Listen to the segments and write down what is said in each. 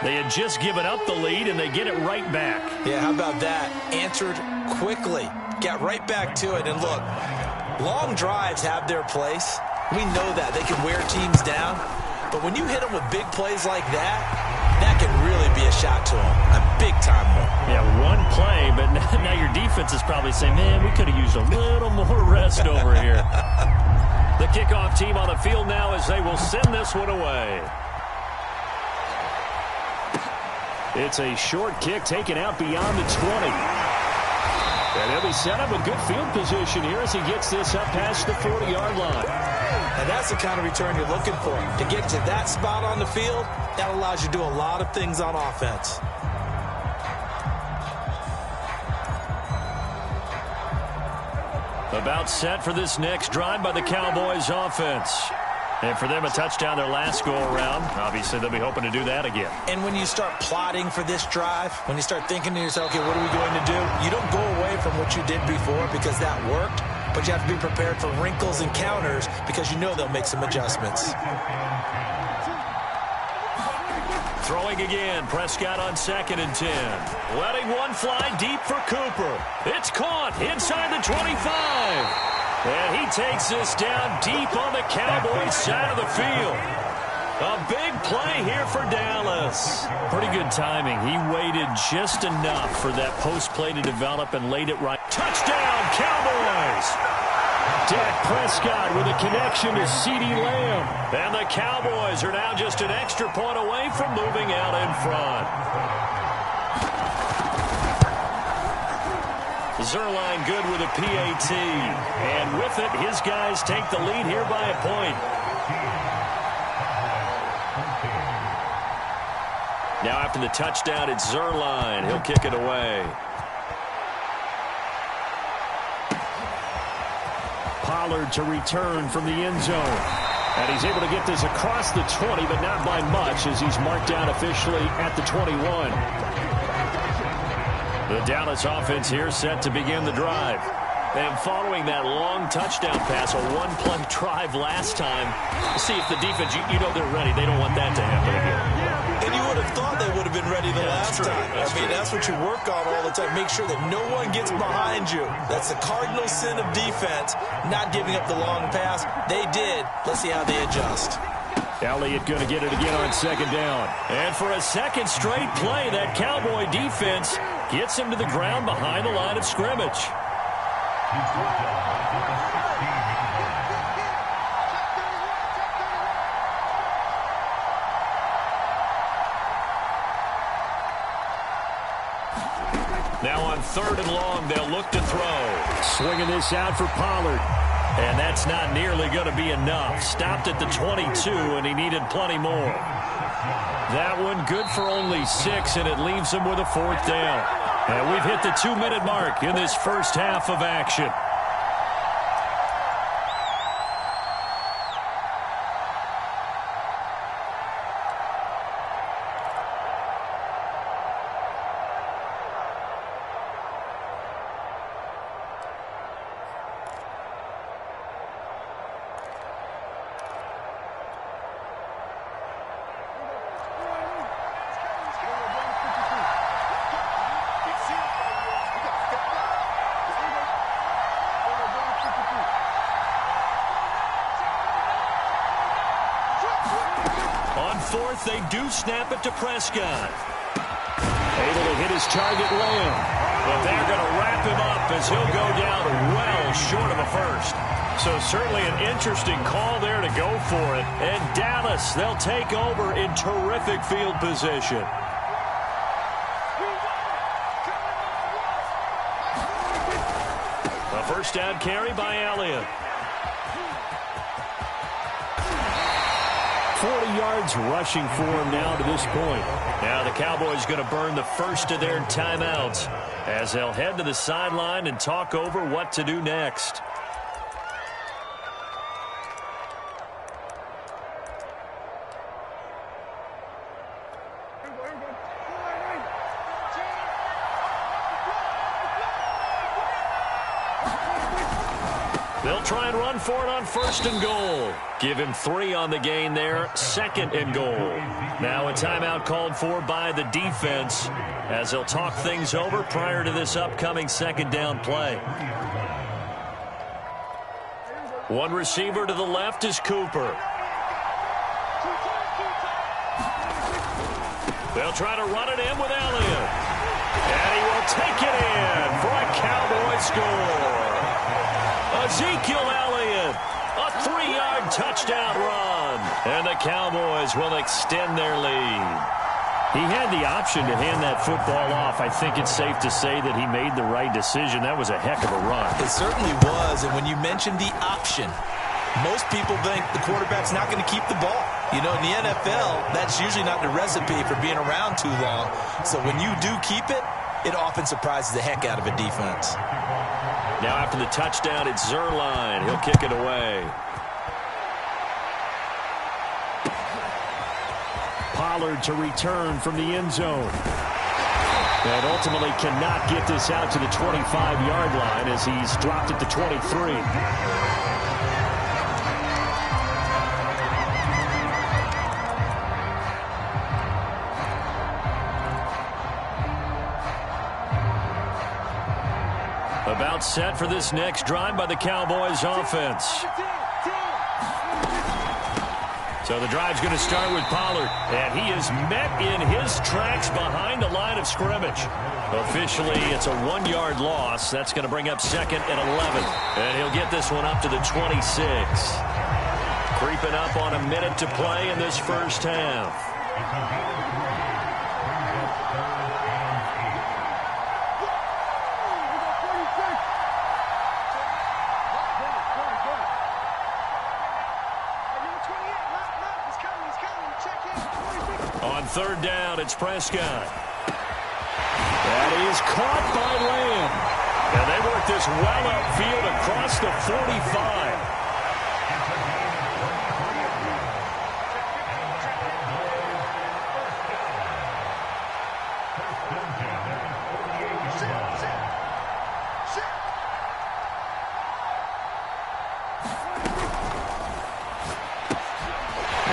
They had just given up the lead, and they get it right back. Yeah, how about that? Answered quickly. Got right back to it. And look, long drives have their place. We know that. They can wear teams down. But when you hit them with big plays like that, that can really be a shot to them. A big-time one. Yeah, one play, but now your defense is probably saying, man, we could have used a little more rest over here. The kickoff team on the field now as they will send this one away. It's a short kick taken out beyond the 20. And he'll be set up with good field position here as he gets this up past the 40-yard line. And that's the kind of return you're looking for. To get to that spot on the field, that allows you to do a lot of things on offense. About set for this next drive by the Cowboys offense. And for them, a touchdown their last go-around. Obviously, they'll be hoping to do that again. And when you start plotting for this drive, when you start thinking to yourself, okay, what are we going to do? You don't go away from what you did before because that worked, but you have to be prepared for wrinkles and counters because you know they'll make some adjustments. Throwing again, Prescott on 2nd and 10. Letting one fly deep for Cooper. It's caught inside the 25. And he takes this down deep on the Cowboys side of the field. A big play here for Dallas. Pretty good timing. He waited just enough for that post play to develop and laid it right. Touchdown, Cowboys! Dak Prescott with a connection to CeeDee Lamb. And the Cowboys are now just an extra point away from moving out in front. Zerline good with a PAT. And with it, his guys take the lead here by a point. Now after the touchdown, it's Zerline. He'll kick it away. Pollard to return from the end zone. And he's able to get this across the 20, but not by much as he's marked down officially at the 21. The Dallas offense here set to begin the drive. And following that long touchdown pass, a one-play drive last time, see if the defense, you know they're ready. They don't want that to happen again. And you would have thought they would have been ready the last time. That's what you work on all the time. Make sure that no one gets behind you. That's the cardinal sin of defense, not giving up the long pass. They did. Let's see how they adjust. Elliott going to get it again on 2nd down. And for a second straight play, that Cowboy defense gets him to the ground behind the line of scrimmage. Now on 3rd and long, they'll look to throw. Swinging this out for Pollard. And that's not nearly going to be enough. Stopped at the 22, and he needed plenty more. That one good for only 6, and it leaves him with a 4th down. And we've hit the 2-minute mark in this first half of action. They do snap it to Prescott. Able to hit his target, Lamb. But they're going to wrap him up as he'll go down well short of a first. So certainly an interesting call there to go for it. And Dallas, they'll take over in terrific field position. A first down carry by Elliott. 40 yards rushing for him now to this point. Now the Cowboys going to burn the first of their timeouts as they'll head to the sideline and talk over what to do next. They'll try and run for it on 1st and goal. Give him 3 on the gain there, 2nd and goal. Now a timeout called for by the defense as they'll talk things over prior to this upcoming 2nd down play. One receiver to the left is Cooper. They'll try to run it in with Elliott. And he will take it in for a Cowboy score. Ezekiel Elliott, a 3-yard touchdown run. And the Cowboys will extend their lead. He had the option to hand that football off. I think it's safe to say that he made the right decision. That was a heck of a run. It certainly was. And when you mentioned the option, most people think the quarterback's not going to keep the ball. You know, in the NFL, that's usually not the recipe for being around too long. So when you do keep it, it often surprises the heck out of a defense. Now after the touchdown, it's Zuerlein. He'll kick it away. Pollard to return from the end zone. And ultimately cannot get this out to the 25-yard line as he's dropped at the 23. About set for this next drive by the Cowboys offense. So the drive's going to start with Pollard, and he is met in his tracks behind the line of scrimmage. Officially, it's a 1-yard loss. That's going to bring up 2nd and 11. And he'll get this one up to the 26. Creeping up on a minute to play in this first half. On 3rd down, it's Prescott. That is caught by Lamb. And they work this well upfield across the 45.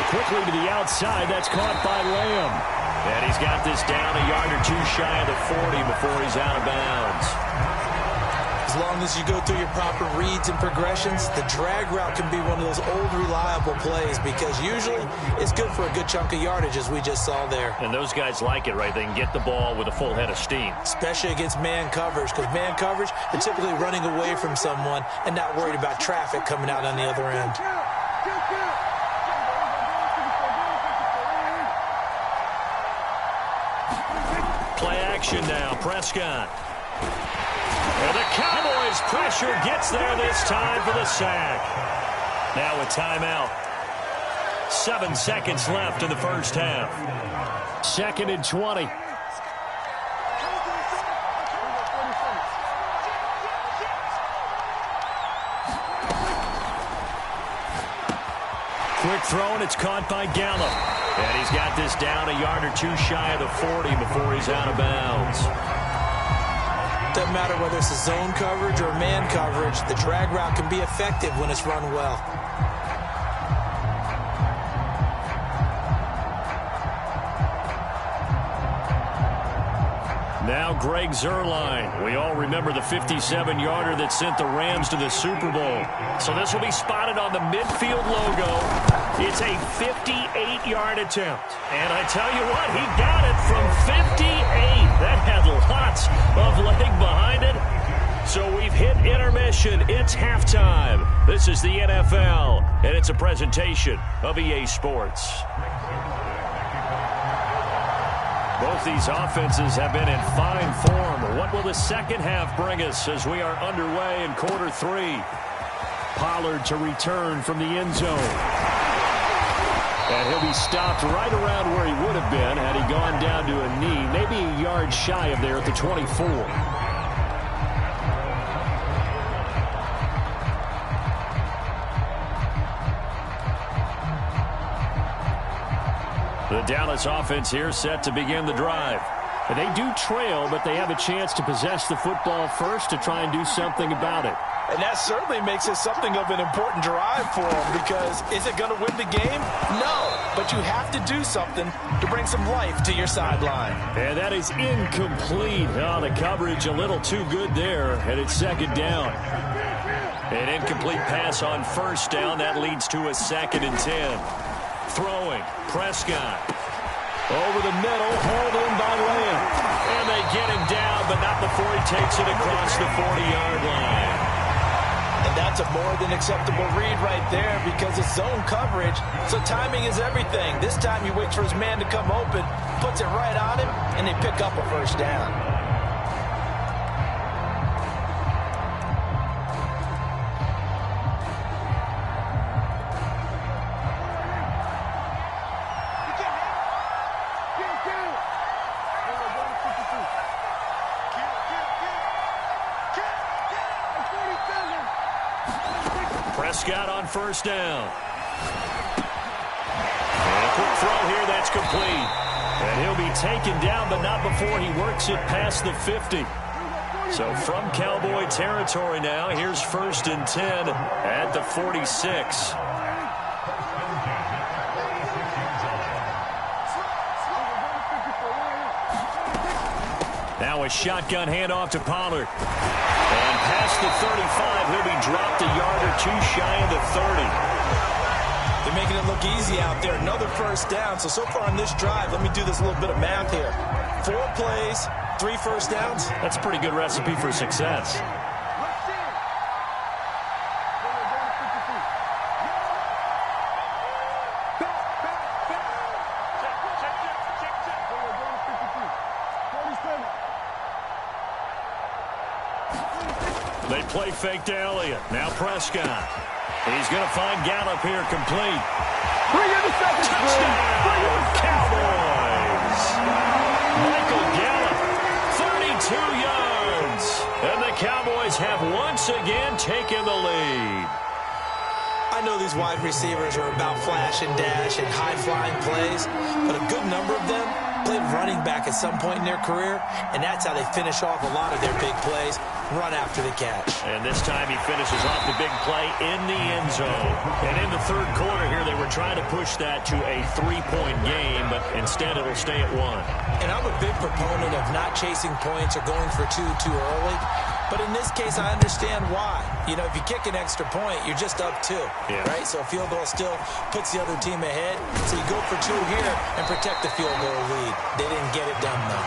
Quickly to the outside, that's caught by Lamb. And he's got this down a yard or 2 shy of the 40 before he's out of bounds. As long as you go through your proper reads and progressions, the drag route can be one of those old reliable plays because usually it's good for a good chunk of yardage as we just saw there. And those guys like it, right? They can get the ball with a full head of steam. Especially against man coverage because man coverage, they're typically running away from someone and not worried about traffic coming out on the other end. Play action now, Prescott. And the Cowboys pressure gets there this time for the sack. Now a timeout. 7 seconds left in the first half. 2nd and 20. Quick throw, and it's caught by Gallup. And he's got this down a yard or 2 shy of the 40 before he's out of bounds. Doesn't matter whether it's a zone coverage or man coverage, the drag route can be effective when it's run well. Now Greg Zuerlein. We all remember the 57-yarder that sent the Rams to the Super Bowl. So this will be spotted on the midfield logo. It's a 58-yard attempt. And I tell you what, he got it from 58. That had lots of leg behind it. So we've hit intermission. It's halftime. This is the NFL, and it's a presentation of EA Sports. Both these offenses have been in fine form. What will the second half bring us as we are underway in quarter 3? Pollard to return from the end zone. And he'll be stopped right around where he would have been had he gone down to a knee, maybe a yard shy of there at the 24. The Dallas offense here set to begin the drive. And they do trail, but they have a chance to possess the football first to try and do something about it. And that certainly makes it something of an important drive for him, because is it going to win the game? No, but you have to do something to bring some life to your sideline. And that is incomplete. Oh, the coverage a little too good there, and it's second down. An incomplete pass on first down. That leads to a 2nd and 10. Throwing, Prescott. Over the middle, hauled in by Lamb. And they get him down, but not before he takes it across the 40-yard line. And that's a more than acceptable read right there, because it's zone coverage, so timing is everything. This time he waits for his man to come open, puts it right on him, and they pick up a first down. Prescott on first down. And a quick throw here, that's complete. And he'll be taken down, but not before he works it past the 50. So from Cowboy territory now, here's 1st and 10 at the 46. Now a shotgun handoff to Pollard. And past the 35, he'll be dropped a yard or two shy of the 30. They're making it look easy out there. Another first down. So far on this drive, let me do this little bit of math here. 4 plays, 3 first downs. That's a pretty good recipe for success. They play fake to Elliott. Now Prescott. He's going to find Gallup here complete. Touchdown, Cowboys! Michael Gallup, 32 yards. And the Cowboys have once again taken the lead. I know these wide receivers are about flash and dash and high-flying plays, but a good number of them played running back at some point in their career, and that's how they finish off a lot of their big plays, run after the catch. And this time he finishes off the big play in the end zone. And in the third quarter here, they were trying to push that to a 3-point game, but instead it'll stay at 1. And I'm a big proponent of not chasing points or going for 2 too early. But in this case, I understand why. You know, if you kick an extra point, you're just up 2, right? So a field goal still puts the other team ahead. So you go for 2 here and protect the field goal lead. They didn't get it done, though.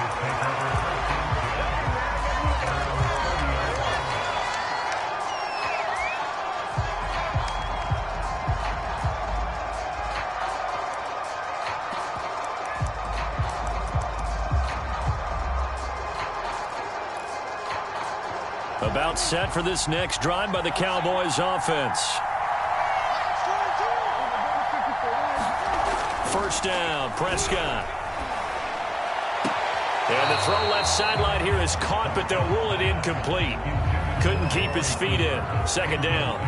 About set for this next drive by the Cowboys offense. First down, Prescott. And the throw left sideline here is caught, but they'll rule it incomplete. Couldn't keep his feet in. Second down.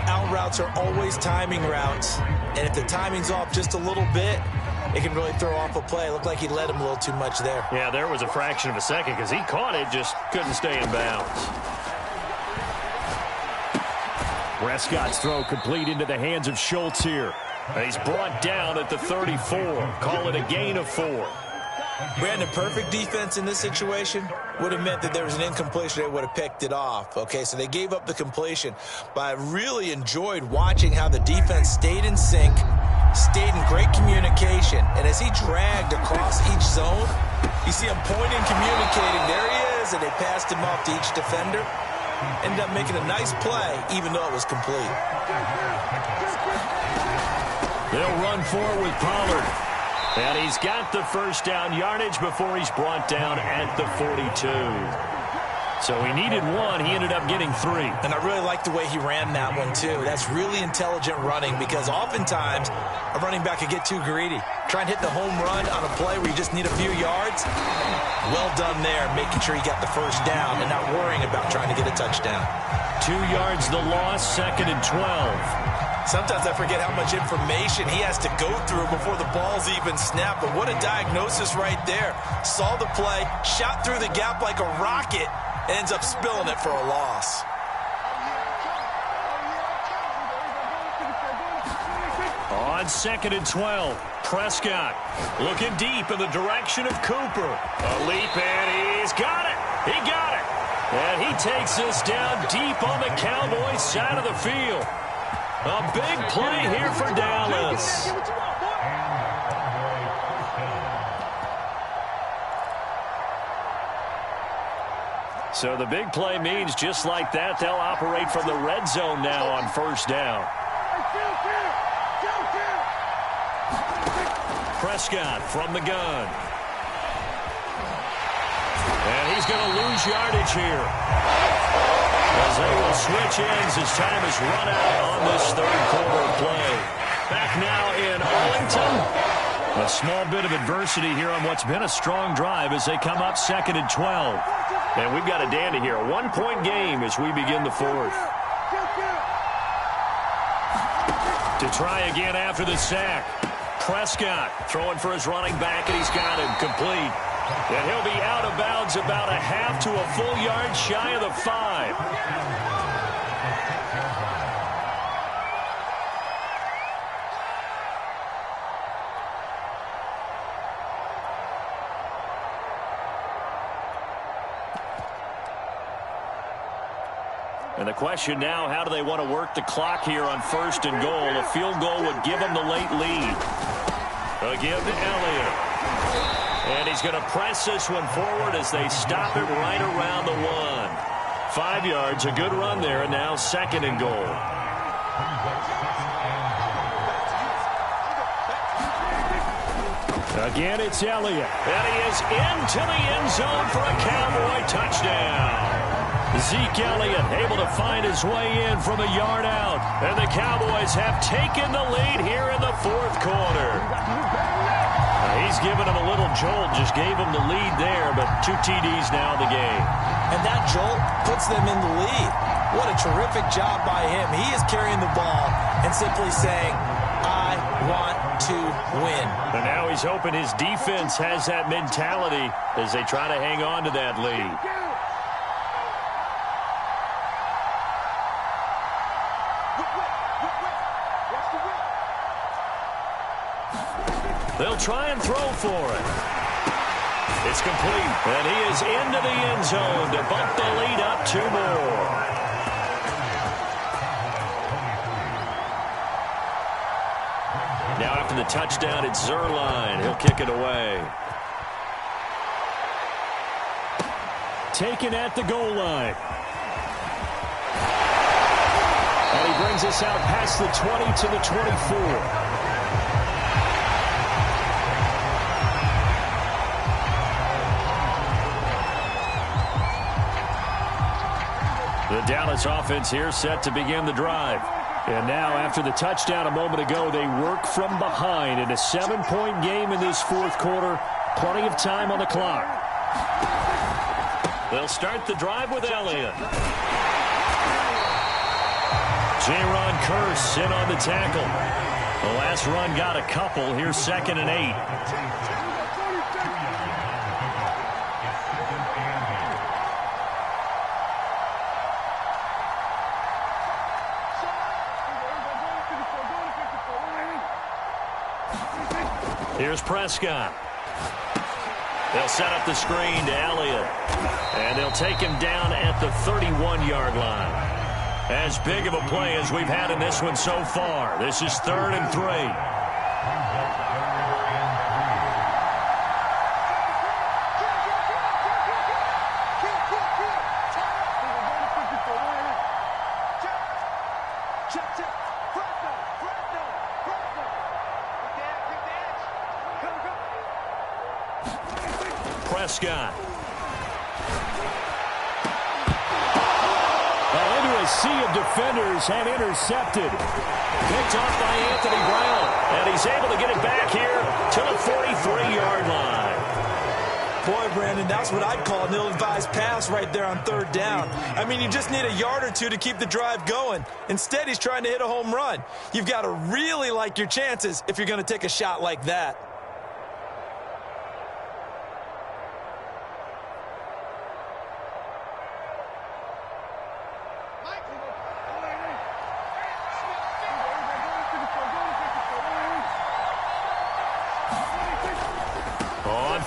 Out routes are always timing routes. And if the timing's off just a little bit, it can really throw off a play. It looked like he led him a little too much there. Yeah, there was a fraction of a second because he caught it, just couldn't stay in bounds. Prescott's throw complete into the hands of Schultz here. And he's brought down at the 34. Call it a gain of 4. Brandon, perfect defense in this situation would have meant that there was an incompletion. They would have picked it off. Okay, so they gave up the completion. But I really enjoyed watching how the defense stayed in sync, stayed in great communication. And as he dragged across each zone, you see him pointing, communicating. There he is, and they passed him off to each defender. Ended up making a nice play, even though it was complete. They'll run forward with Pollard. And he's got the first down yardage before he's brought down at the 42. So he needed 1. He ended up getting 3. And I really like the way he ran that one, too. That's really intelligent running, because oftentimes a running back could get too greedy. Try and hit the home run on a play where you just need a few yards. Well done there, making sure he got the first down and not worrying about trying to get a touchdown. 2 yards the loss, 2nd and 12. Sometimes I forget how much information he has to go through before the ball's even snapped. But what a diagnosis right there. Saw the play, shot through the gap like a rocket, ends up spilling it for a loss. On 2nd and 12, Prescott looking deep in the direction of Cooper. A leap, and he's got it. He got it. And he takes this down deep on the Cowboys side of the field. A big play here for Dallas. So the big play means just like that, they'll operate from the red zone now on 1st down. Prescott from the gun. And he's going to lose yardage here, as they will switch ends as time is run out on this 3rd quarter of play. Back now in Arlington. A small bit of adversity here on what's been a strong drive as they come up 2nd and 12. And we've got a dandy here. A 1-point game as we begin the 4th. To try again after the sack. Prescott throwing for his running back, and he's got him complete. And he'll be out of bounds about a half to a full yard shy of the 5. And the question now, how do they want to work the clock here on 1st and goal? A field goal would give them the late lead. Again to Elliott. And he's going to press this one forward as they stop it right around the 1. 5 yards, a good run there, and now 2nd and goal. Again, it's Elliott. And he is into the end zone for a Cowboy touchdown. Zeke Elliott able to find his way in from a yard out. And the Cowboys have taken the lead here in the 4th quarter. He's given him a little jolt, just gave him the lead there, but 2 TDs now in the game. And that jolt puts them in the lead. What a terrific job by him. He is carrying the ball and simply saying, I want to win. And now he's hoping his defense has that mentality as they try to hang on to that lead. They'll try and throw for it. It's complete. And he is into the end zone to bump the lead up 2 more. Now after the touchdown, it's Zerline. He'll kick it away. Taken at the goal line. And he brings us out past the 20 to the 24. The Dallas offense here set to begin the drive. And now after the touchdown a moment ago, they work from behind in a 7-point game in this 4th quarter. Plenty of time on the clock. They'll start the drive with Elliott. J-Ron Curse in on the tackle. The last run got a couple. Here's 2nd and 8. Here's Prescott. They'll set up the screen to Elliott. And they'll take him down at the 31-yard line. As big of a play as we've had in this one so far. This is 3rd and 3. Prescott. Into a sea of defenders and intercepted. Picked off by Anthony Brown. And he's able to get it back here to the 43-yard line. Boy, Brandon, that's what I'd call an ill-advised pass right there on 3rd down. I mean, you just need a yard or 2 to keep the drive going. Instead, he's trying to hit a home run. You've got to really like your chances if you're going to take a shot like that.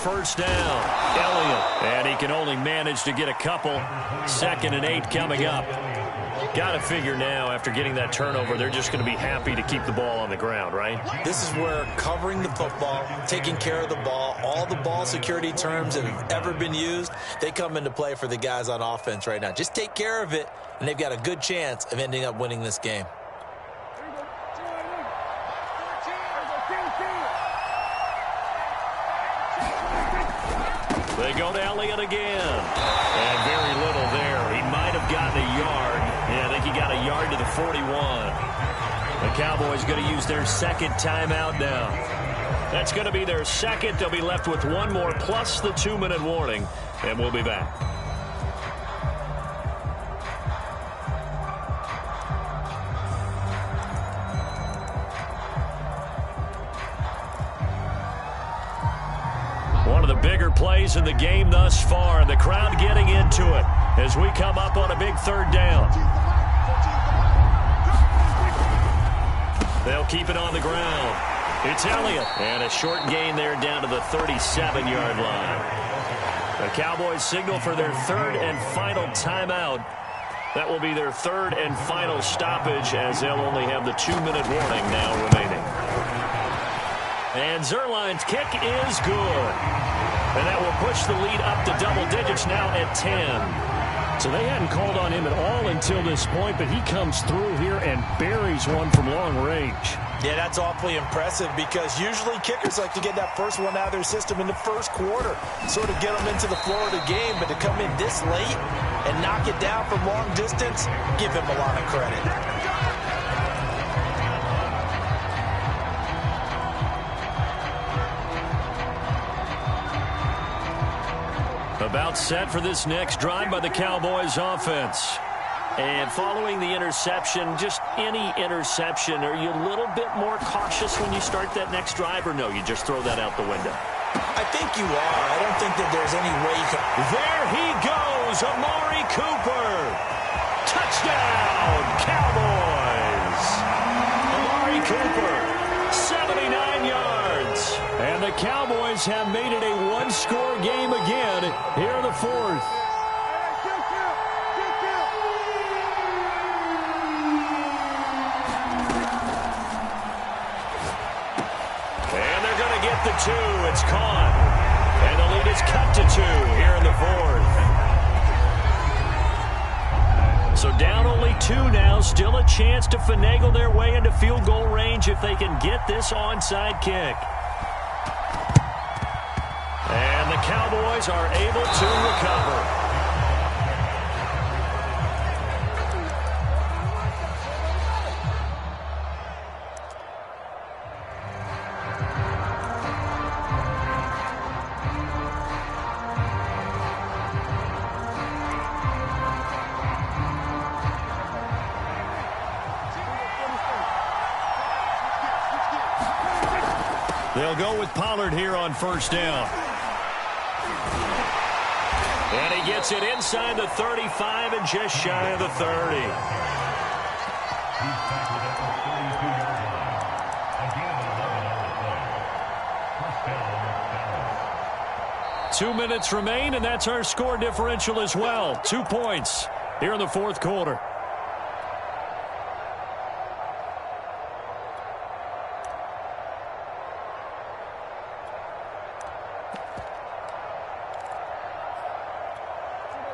first down. Elliott. And he can only manage to get a couple. 2nd and 8 coming up. Got to figure now, after getting that turnover, they're just going to be happy to keep the ball on the ground, right? This is where covering the football, taking care of the ball, all the ball security terms that have ever been used, they come into play for the guys on offense right now. Just take care of it, and they've got a good chance of ending up winning this game. They go to Elliott again. And very little there. He might have gotten a yard. Yeah, I think he got a yard to the 41. The Cowboys going to use their 2nd timeout now. That's going to be their 2nd. They'll be left with one more plus the 2-minute warning. And we'll be back. One of the bigger plays in the game thus far, and the crowd getting into it as we come up on a big 3rd down. They'll keep it on the ground. It's Elliott, and a short gain there down to the 37-yard line. The Cowboys signal for their 3rd and final timeout. That will be their 3rd and final stoppage, as they'll only have the 2-minute warning now remaining. And Zerline's kick is good. And that will push the lead up to double digits now at 10. So they hadn't called on him at all until this point, but he comes through here and buries one from long range. Yeah, that's awfully impressive because usually kickers like to get that first one out of their system in the first quarter, sort of get them into the flow of the game, but to come in this late and knock it down from long distance, give him a lot of credit. About set for this next drive by the Cowboys offense. And following the interception, just any interception, are you a little bit more cautious when you start that next drive, or no, you just throw that out the window? I think you are. I don't think that there's any way you can... There he goes, Amari Cooper. Touchdown, Cowboys. Amari Cooper, 79 yards. And the Cowboys have made it a one-score game again here in the 4th. And they're going to get the 2. It's caught. And the lead is cut to 2 here in the 4th. So down only 2 now. Still a chance to finagle their way into field goal range if they can get this onside kick. And the Cowboys are able to recover. They'll go with Pollard here on first down. And he gets it inside the 35 and just shy of the 30. 2 minutes remain, and that's our score differential as well. 2 points here in the 4th quarter.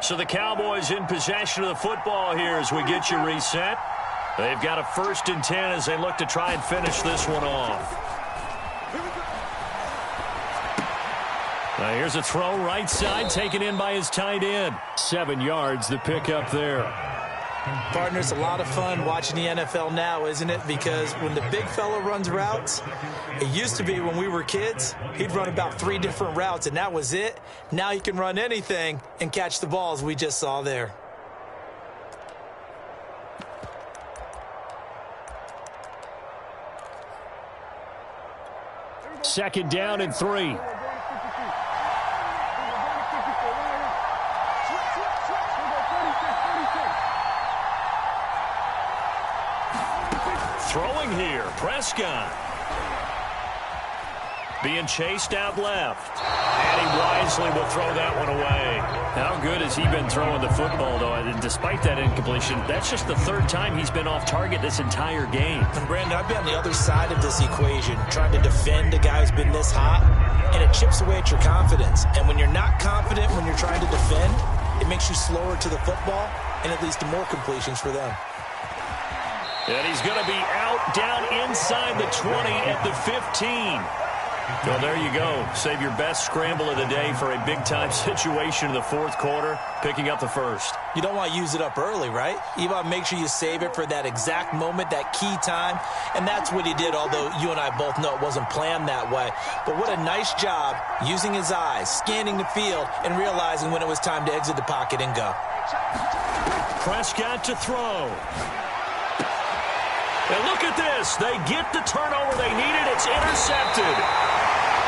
So the Cowboys in possession of the football here as we get you reset. They've got a 1st and 10 as they look to try and finish this one off. Now here's a throw right side taken in by his tight end. 7 yards the pickup there. Partner, it's a lot of fun watching the NFL now, isn't it? Because when the big fella runs routes, it used to be when we were kids, he'd run about 3 different routes, and that was it. Now he can run anything and catch the balls we just saw there. Second down and 3. Throwing here, Prescott. being chased out left. And he wisely will throw that one away. How good has he been throwing the football, though? And despite that incompletion, that's just the third time he's been off target this entire game. And Brandon, I've been on the other side of this equation, trying to defend a guy who's been this hot, and it chips away at your confidence. And when you're not confident when you're trying to defend, it makes you slower to the football, and it leads to more completions for them. And he's going to be out down inside the 20 at the 15. Well, there you go. Save your best scramble of the day for a big-time situation in the fourth quarter, picking up the first. You don't want to use it up early, right? You want to make sure you save it for that exact moment, that key time. And that's what he did, although you and I both know it wasn't planned that way. But what a nice job using his eyes, scanning the field, and realizing when it was time to exit the pocket and go. Prescott to throw. And look at this. They get the turnover they needed. It's intercepted.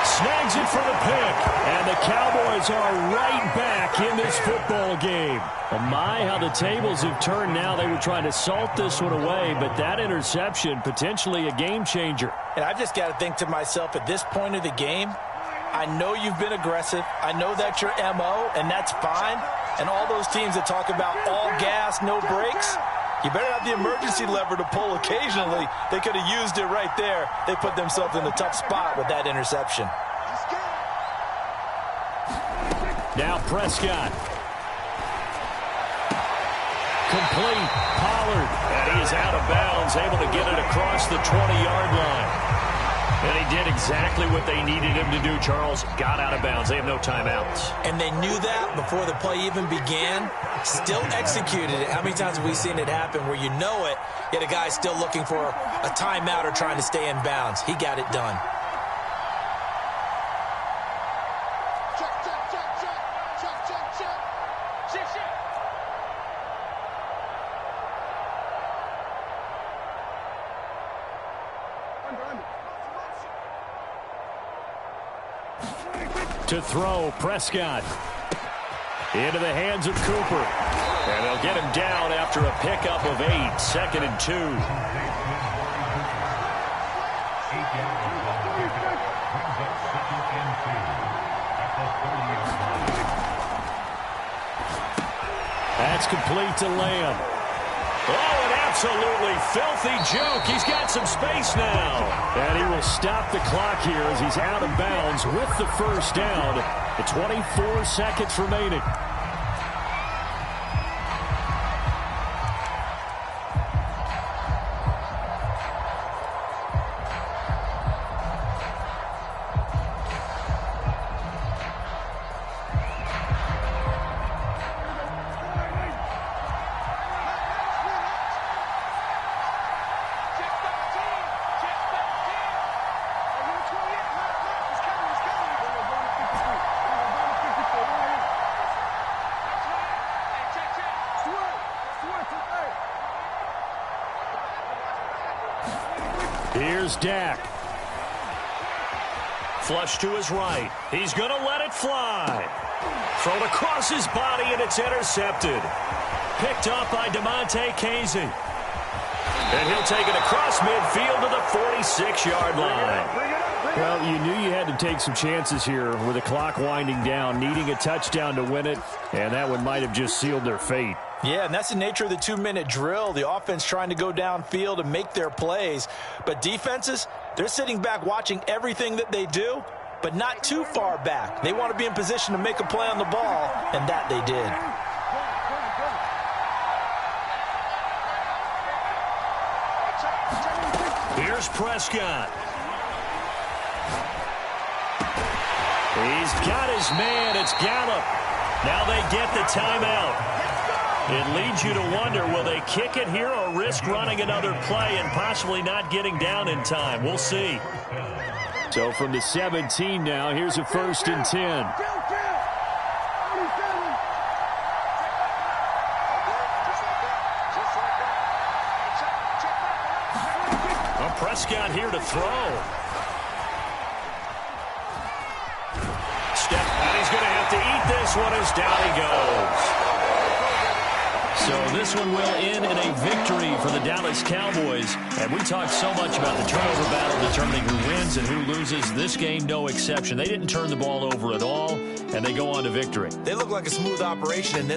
Snags it for the pick. And the Cowboys are right back in this football game. Oh my, how the tables have turned now. They were trying to salt this one away, but that interception, potentially a game changer. And I've just got to think to myself, at this point of the game, I know you've been aggressive. I know that's your MO, and that's fine. And all those teams that talk about all gas, no brakes, you better have the emergency lever to pull occasionally. They could have used it right there. They put themselves in a tough spot with that interception. Now Prescott. Complete. Pollard. And he is out of bounds, able to get it across the 20-yard line. And he did exactly what they needed him to do, Charles. Got out of bounds. They have no timeouts. And they knew that before the play even began. Still executed it. How many times have we seen it happen where you know it, yet a guy's still looking for a timeout or trying to stay in bounds? He got it done. To throw, Prescott. Into the hands of Cooper. And they'll get him down after a pickup of 8, 2nd and 2. That's complete to Lamb. Oh, an absolutely filthy joke. He's got some space now. And he will stop the clock here as he's out of bounds with the first down. The 24 seconds remaining. Here's Dak. Flush to his right. He's going to let it fly. Thrown across his body, and it's intercepted. Picked up by DeMonte Casey. And he'll take it across midfield to the 46-yard line. Well, you knew you had to take some chances here with the clock winding down, needing a touchdown to win it, and that one might have just sealed their fate. Yeah, and that's the nature of the 2-minute drill. The offense trying to go downfield and make their plays. But defenses, they're sitting back watching everything that they do, but not too far back. They want to be in position to make a play on the ball, and that they did. Here's Prescott. He's got his man. It's Gallup. Now they get the timeout. It leads you to wonder, will they kick it here or risk running another play and possibly not getting down in time? We'll see. So from the 17 now, here's a 1st and 10. Well, Prescott here to throw. And he's going to have to eat this one as down he goes. So this one will end in a victory for the Dallas Cowboys. And we talked so much about the turnover battle determining who wins and who loses. This game, no exception. They didn't turn the ball over at all, and they go on to victory. They look like a smooth operation in this.